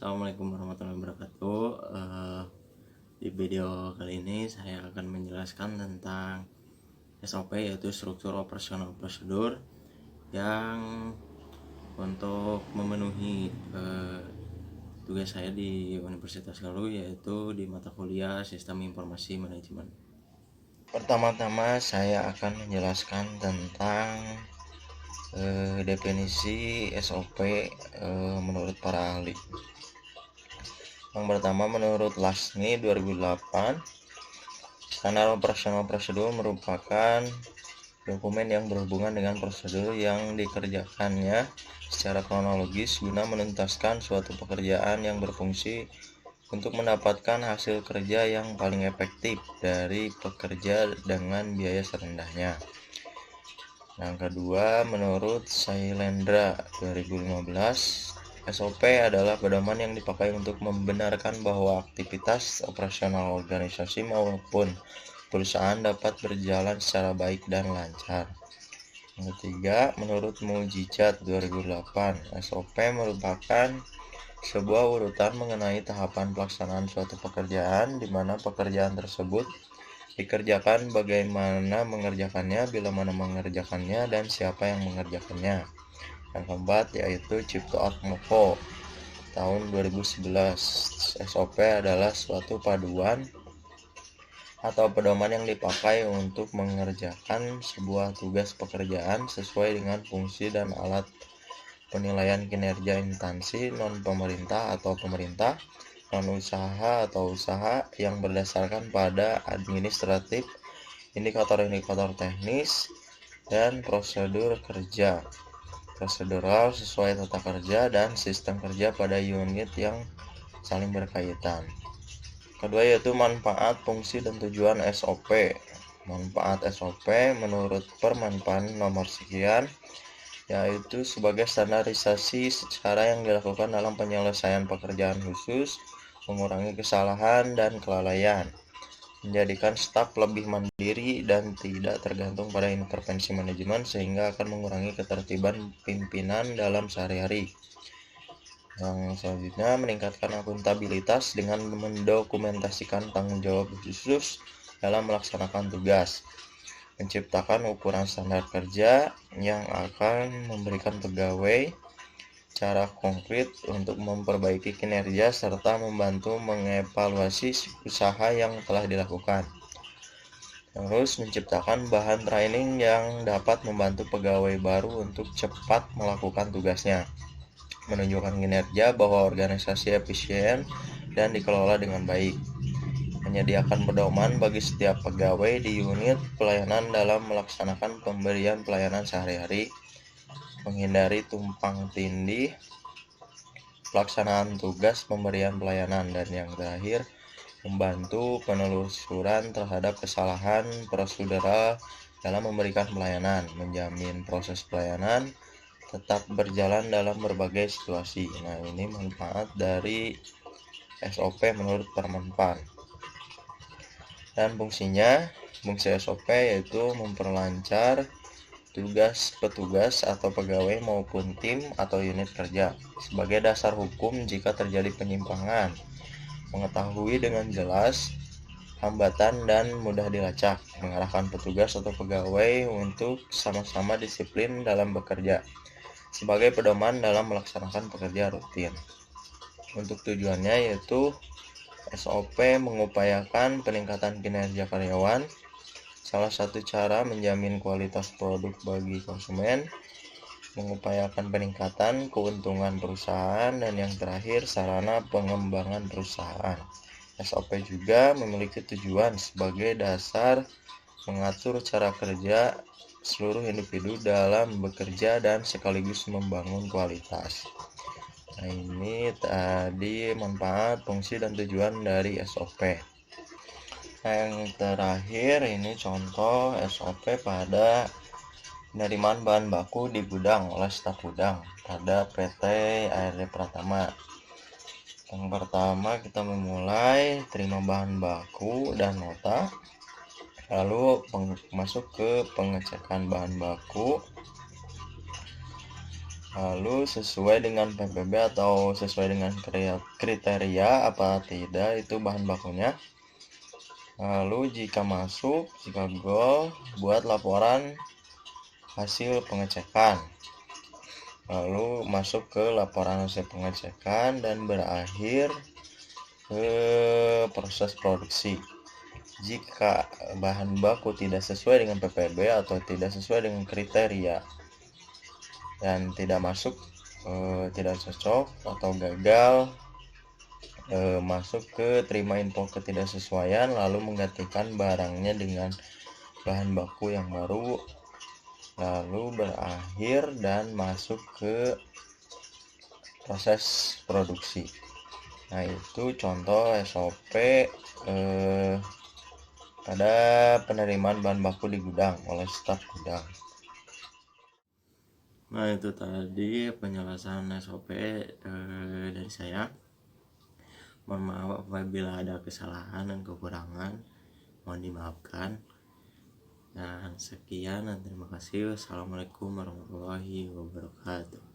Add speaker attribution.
Speaker 1: Assalamualaikum warahmatullahi wabarakatuh. Di video kali ini saya akan menjelaskan tentang SOP, yaitu struktur operasional prosedur yang untuk memenuhi tugas saya di Universitas Galuh, yaitu di mata kuliah Sistem Informasi Manajemen. Pertama-tama saya akan menjelaskan tentang definisi SOP menurut para ahli. Yang pertama, menurut Lasny 2008, standar operasional prosedur merupakan dokumen yang berhubungan dengan prosedur yang dikerjakannya secara kronologis guna menuntaskan suatu pekerjaan yang berfungsi untuk mendapatkan hasil kerja yang paling efektif dari pekerja dengan biaya serendahnya. Yang kedua, menurut Sailendra 2015, SOP adalah pedoman yang dipakai untuk membenarkan bahwa aktivitas operasional organisasi maupun perusahaan dapat berjalan secara baik dan lancar. Yang ketiga, menurut Mujijat 2008, SOP merupakan sebuah urutan mengenai tahapan pelaksanaan suatu pekerjaan di mana pekerjaan tersebut dikerjakan, bagaimana mengerjakannya, bila mana mengerjakannya, dan siapa yang mengerjakannya. Yang keempat yaitu Cipto Atmoko tahun 2011. SOP adalah suatu paduan atau pedoman yang dipakai untuk mengerjakan sebuah tugas pekerjaan sesuai dengan fungsi dan alat penilaian kinerja instansi non-pemerintah atau pemerintah, non-usaha atau usaha yang berdasarkan pada administratif, indikator-indikator teknis, dan prosedur kerja prosedural sesuai tata kerja dan sistem kerja pada unit yang saling berkaitan. Kedua yaitu manfaat, fungsi, dan tujuan SOP. Manfaat SOP menurut Permenpan nomor sekian, yaitu sebagai standarisasi secara yang dilakukan dalam penyelesaian pekerjaan khusus, mengurangi kesalahan dan kelalaian, menjadikan staf lebih mandiri dan tidak tergantung pada intervensi manajemen sehingga akan mengurangi ketertiban pimpinan dalam sehari-hari. Yang selanjutnya, meningkatkan akuntabilitas dengan mendokumentasikan tanggung jawab khusus dalam melaksanakan tugas, menciptakan ukuran standar kerja yang akan memberikan pegawai cara konkret untuk memperbaiki kinerja serta membantu mengevaluasi usaha yang telah dilakukan. Terus menciptakan bahan training yang dapat membantu pegawai baru untuk cepat melakukan tugasnya, menunjukkan kinerja bahwa organisasi efisien dan dikelola dengan baik, menyediakan pedoman bagi setiap pegawai di unit pelayanan dalam melaksanakan pemberian pelayanan sehari-hari, menghindari tumpang tindih pelaksanaan tugas pemberian pelayanan, dan yang terakhir, membantu penelusuran terhadap kesalahan prosedural dalam memberikan pelayanan, menjamin proses pelayanan tetap berjalan dalam berbagai situasi. Nah, ini manfaat dari SOP menurut Permenpan. Dan fungsinya, fungsi SOP yaitu memperlancar tugas petugas atau pegawai maupun tim atau unit kerja sebagai dasar hukum jika terjadi penyimpangan, mengetahui dengan jelas hambatan dan mudah dilacak, mengarahkan petugas atau pegawai untuk sama-sama disiplin dalam bekerja sebagai pedoman dalam melaksanakan pekerja rutin. Untuk tujuannya yaitu SOP mengupayakan peningkatan kinerja karyawan, salah satu cara menjamin kualitas produk bagi konsumen, mengupayakan peningkatan keuntungan perusahaan, dan yang terakhir sarana pengembangan perusahaan. SOP juga memiliki tujuan sebagai dasar mengatur cara kerja seluruh individu dalam bekerja dan sekaligus membangun kualitas. Nah, ini tadi manfaat, fungsi, dan tujuan dari SOP. Yang terakhir ini contoh SOP pada penerimaan bahan baku di gudang oleh staf gudang pada PT ARD Pratama. Yang pertama, kita memulai terima bahan baku dan nota, lalu masuk ke pengecekan bahan baku, Lalu sesuai dengan PPB atau sesuai dengan kriteria apa tidak itu bahan bakunya. Lalu jika masuk, jika goal, buat laporan hasil pengecekan. Lalu masuk ke laporan hasil pengecekan dan berakhir ke proses produksi. Jika bahan baku tidak sesuai dengan PPB atau tidak sesuai dengan kriteria dan tidak masuk, tidak cocok atau gagal, masuk ke terima info ketidaksesuaian, lalu menggantikan barangnya dengan bahan baku yang baru, lalu berakhir dan masuk ke proses produksi. Nah, itu contoh SOP pada penerimaan bahan baku di gudang oleh staf gudang. Nah, itu tadi penjelasan SOP dari saya. Mohon maaf apabila ada kesalahan dan kekurangan, mohon dimaafkan. Dan sekian dan terima kasih. Wassalamualaikum warahmatullahi wabarakatuh.